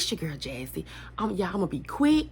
It's your girl Jazzy. Y'all, I'm gonna be quick.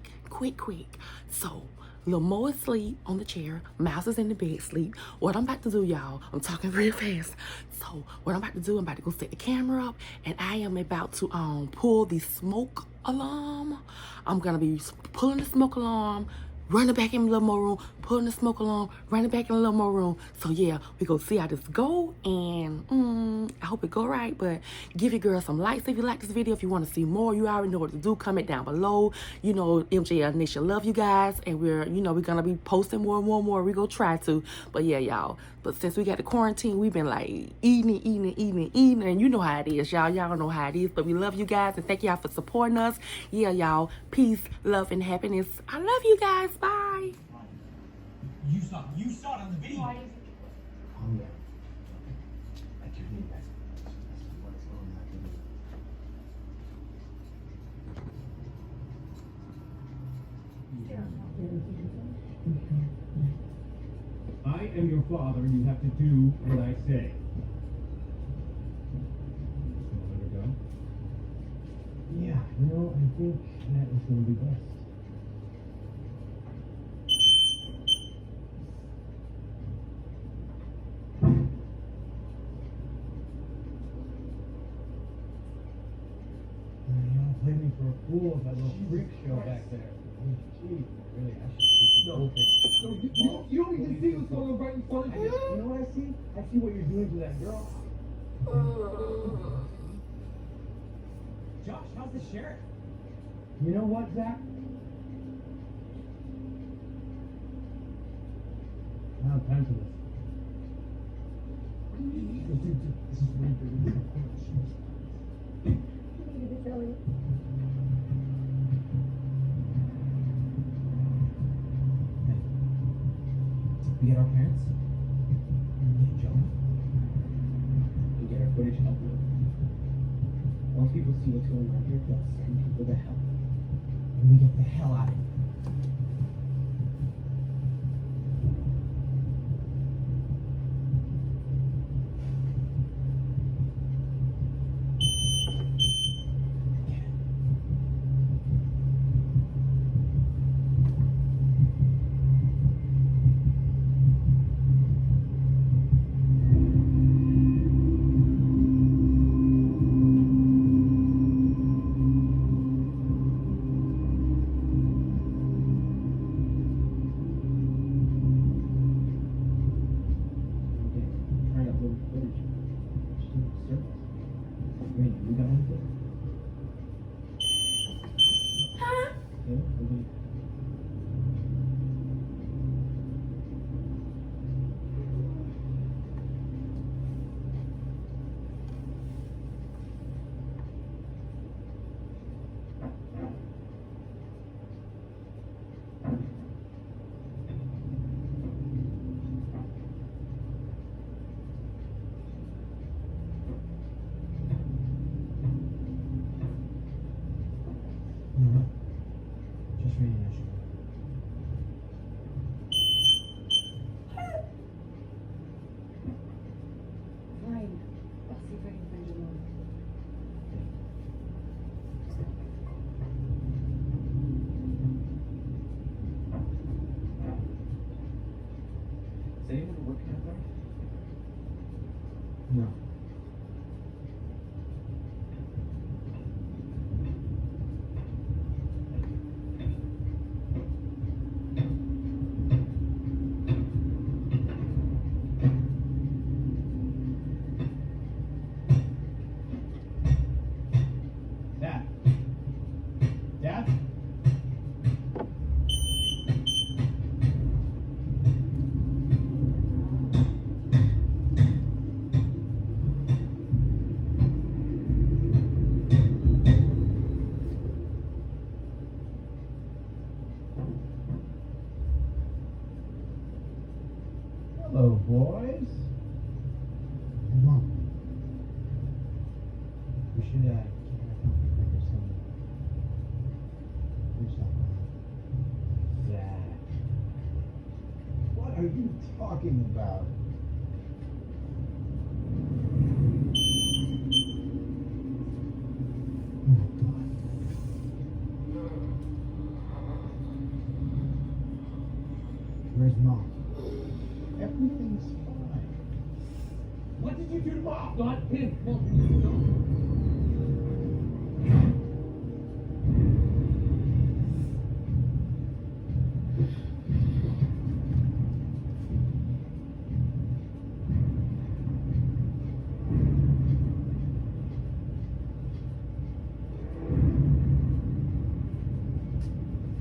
So, Lil Mo is asleep on the chair. Mouse is in the bed sleep. What I'm about to do, y'all, I'm talking real fast. So, what I'm about to do, I'm about to go set the camera up, and I am about to pull the smoke alarm. I'm gonna be pulling the smoke alarm, running back in a little more room, pulling the smoke alarm, running back in a little more room. So yeah, we gonna see how this go, and I hope it go right. But give your girl some likes if you like this video. If you want to see more, you already know what to do. Comment down below. You know, MJ Nation love you guys, and we're gonna be posting more and more. We gonna try to. But yeah, y'all. But since we got the quarantine, we've been like eating, and you know how it is, y'all. Y'all know how it is. But we love you guys, and thank y'all for supporting us. Yeah, y'all. Peace, love, and happiness. I love you guys. Bye. You saw it on the video. Oh yeah. Like your knee, that's what's going on. I am your father, and you have to do what I say. Let her go. Yeah, I think that is going to be best. Play me for a fool with that little freak show back there. Gee, really, I should take the whole thing. You don't even see what's going on right in front of you. You know what I see? I see what you're doing to that girl. Josh, how's the sheriff? You know what, Zach? I don't have time for this. This is way bigger than I thought. We get our parents, we get Jonah, we get our footage uploaded. Once people see what's going on here, they'll send people to hell. And we get the hell out of here. Just reading that shit. Fine. I'll see if I can find your mom. Is anyone working out there? No. Dad? Hello, boys. Come on. We should get our coffee break or something. Zach. What are you talking about? Oh, God. Not him.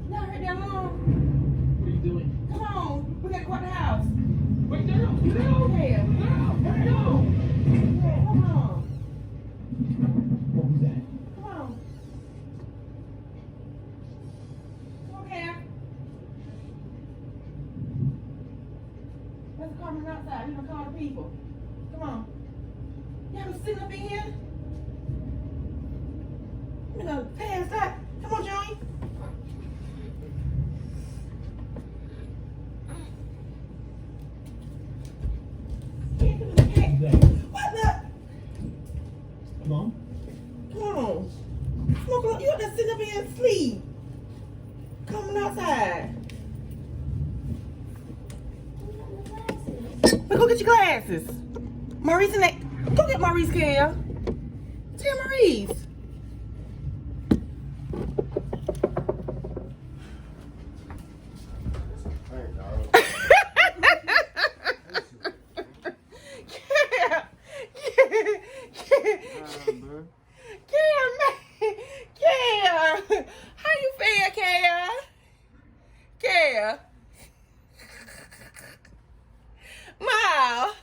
Y'all heard that long? What are you doing? Come on, we gotta go out the house. Wait, get out! Get out! Yeah. Get out! Hey, no! Yeah, come on. What was that? Come on. Come on, Cam. Let's call them outside. You gonna call the people. Come on. Y'all been sitting up in here? You gonna pass that? Come on, Johnny. What the? Mom? Come on. Smoke, you got to sit up here and sleep. Come on outside. But go get your glasses. Maurice and that. Go get Maurice, Kaya. Tell Maurice. How you feel, Kaya? Kaya? Miles.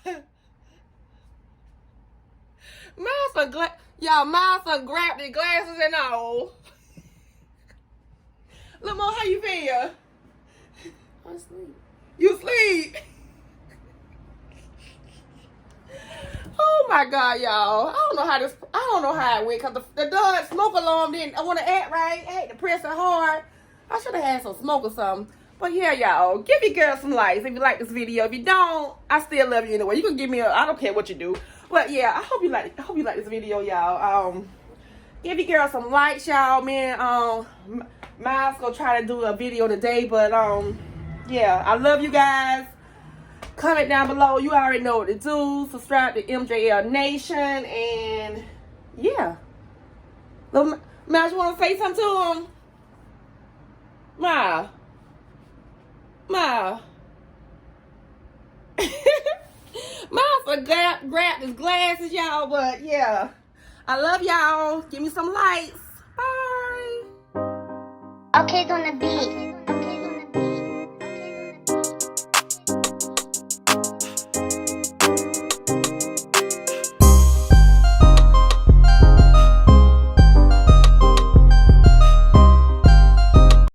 Miles done grabbed the glasses and all. Look, Mo, how you feel? I'm asleep. You asleep? Oh my God, y'all! I don't know how it went because the dog smoke alarm didn't. I want to act right. I had to press it hard. I should have had some smoke or something. But yeah, y'all, give your girl some likes if you like this video. If you don't, I still love you anyway. You can give me I don't care what you do. But yeah, I hope you like this video, y'all. Give your girl some likes, y'all. Man, Miles gonna try to do a video today, but yeah, I love you guys. Comment down below. You already know what to do. Subscribe to MJL Nation. And yeah. Little Miles, you want to say something to him? Miles. Miles. Miles grabbed his glasses, y'all. But yeah. I love y'all. Give me some likes. Bye. Okay, on the beat.